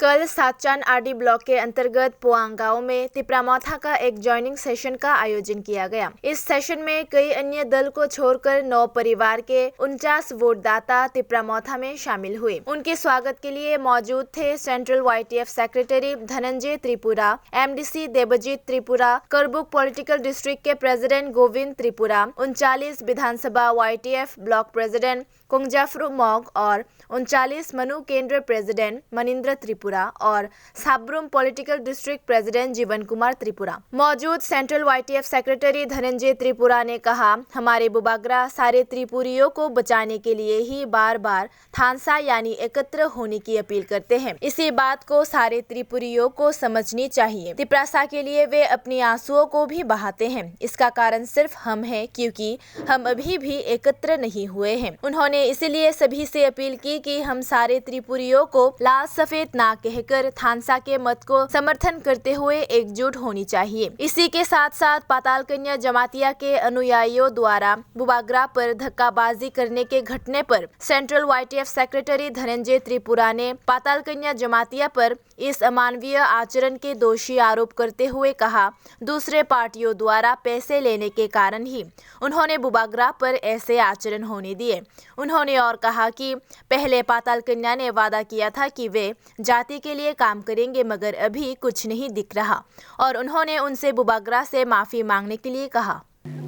कल सातचान RD block के अंतर्गत पोआंग गांव में तिप्रामौथा का एक जॉइनिंग सेशन का आयोजन किया गया। इस सेशन में कई अन्य दल को छोड़कर 9 परिवार के 49 वोटदाता तिप्रामौथा में शामिल हुए। उनके स्वागत के लिए मौजूद थे central YTF secretary Dhananjay Tripura, MDC Debjit Tripura, Karbook political district के प्रेसिडेंट गोविंद त्रिपुरा, 39 विधानसभा YTF block president Kunjaphru Mog और 39 मनु केंद्र प्रेसिडेंट मनिंद्र त्रिपुरा और साब्रुम पॉलिटिकल डिस्ट्रिक्ट प्रेसिडेंट जीवन कुमार त्रिपुरा। मौजूद central YTF secretary Dhananjay Tripura ने कहा, हमारे बुबागरा सारे त्रिपुरियों को बचाने के लिए ही बार बार थानसा यानी एकत्र होने की अपील करते हैं। इसी बात को सारे त्रिपुरियों को समझनी चाहिए। तिप्रासा के लिए वे अपनी आंसुओं को भी बहाते हैं। इसका कारण सिर्फ हम हैं, क्योंकि हम अभी भी एकत्र नहीं हुए हैं। उन्होंने इसलिए सभी से अपील की कि हम सारे त्रिपुरियों को लाल सफेद ना कहकर थानसा के मत को समर्थन करते हुए एकजुट होनी चाहिए। इसी के साथ साथ पाताल कन्या जमातिया के अनुयायियों द्वारा बुबागरा पर धक्काबाजी करने के घटने पर central YTF secretary Dhananjay Tripura ने पाताल कन्या जमातिया पर इस अमानवीय आचरण के दोषी आरोप करते हुए कहा, दूसरे पार्टियों द्वारा पैसे लेने के कारण ही उन्होंने बुबागरा पर ऐसे आचरण होने दिए। उन्होंने और कहा कि पहले पाताल कन्या ने वादा किया था कि वे जाति के लिए काम करेंगे, मगर अभी कुछ नहीं दिख रहा और उन्होंने उनसे बुबागरा से माफी मांगने के लिए कहा।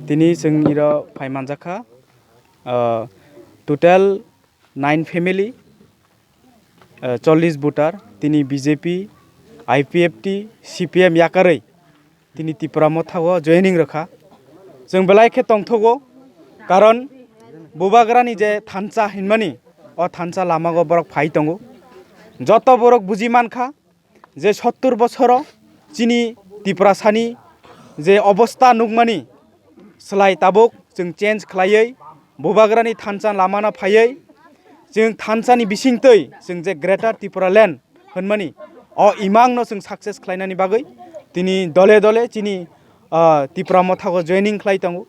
तिनी जोंनिरा फाइमानजाखा टोटल 9 फैमिली 40 भोटार तिनी BJP IPFT CPM याकारै तिनी तिप्रामौथा जयनिं रखा जों बेलायखे तंथगो कारण बुबागरानी जे थानसा हिनमानी और थानसा लामागो बरक फाइ तंगो जत बरक बुजिमानखा जे 70 बछर चिनी तिप्रासानी जे अवस्था नुगमानी सोलाय ताबुक जों चेन्ज खालायै बुबागरानी थानसा लामाना फायै जों थानसानी बिसिंतै जों जे ग्रेटार त्रिपुरालेण्ड होनमानी अ इमांनो जों सक्सेस खालायनायनि बागै दिनै दले दले चिनी तिप्रामौथाखौ जयनिं खालाय तंगो।